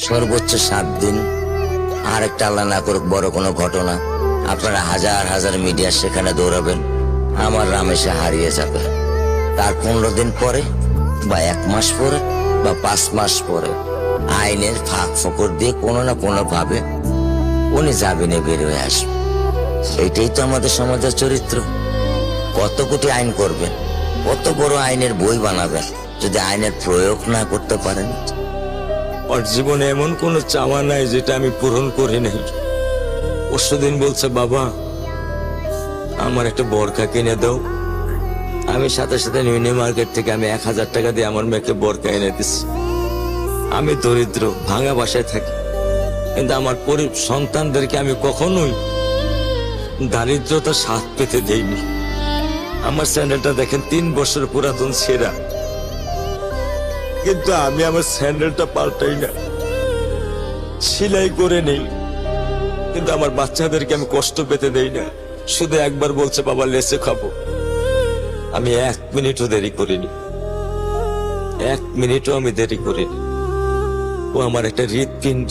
সর্বোচ্চ 7 দিন, আর একটা আল্লাহ না করুক বড় কোনো ঘটনা, আপনারা হাজার হাজার মিডিয়া সেখানে দৌড়াবেন, আমার রামেশে হারিয়ে যাবে। তার 15 দিন পরে বা 1 মাস পরে বা 5 মাস পরে আইনের ফাঁক ফোকর দিয়ে কোনো না কোনো ভাবে উনি জামিনে বের হয়ে আসবে। এইটাই তো আমাদের সমাজের চরিত্র। কত কোটি আইন করবেন, কত বড় আইনের বই বানাবেন, যদি আইনের প্রয়োগ না করতে পারেন। ওর জীবনে এমন কোনো চাওয়া নাই যেটা আমি পূরণ করি নাই। পরশুদিন বলছে, বাবা আমার একটা বোরকা কিনে দাও। আমি সাথে সাথে মিনি মার্কেট থেকে আমি 1000 টাকা দিয়ে আমার মেয়েকে বোরকা এনে দিচ্ছি। আমি দরিদ্র, ভাঙা বাসায় থাকি, কিন্তু আমার সন্তানদেরকে আমি কখনোই দারিদ্রতা স্বাদ পেতে দেইনি। আমার স্যান্ডেলটা দেখেন 3 বছর পুরাতন ছেঁড়া, কিন্তু আমি আমার স্যান্ডেলটা পাল্টাই না, সেলাই করে নেই। কিন্তু আমার বাচ্চাদেরকে আমি কষ্ট পেতে দেই না। শুধু একবার বলছে, বাবা লেচে খাবো, আমি 1 মিনিটও দেরি করিনি, 1 মিনিটও আমি দেরি করিনি। ও আমার একটা হৃৎপিণ্ড।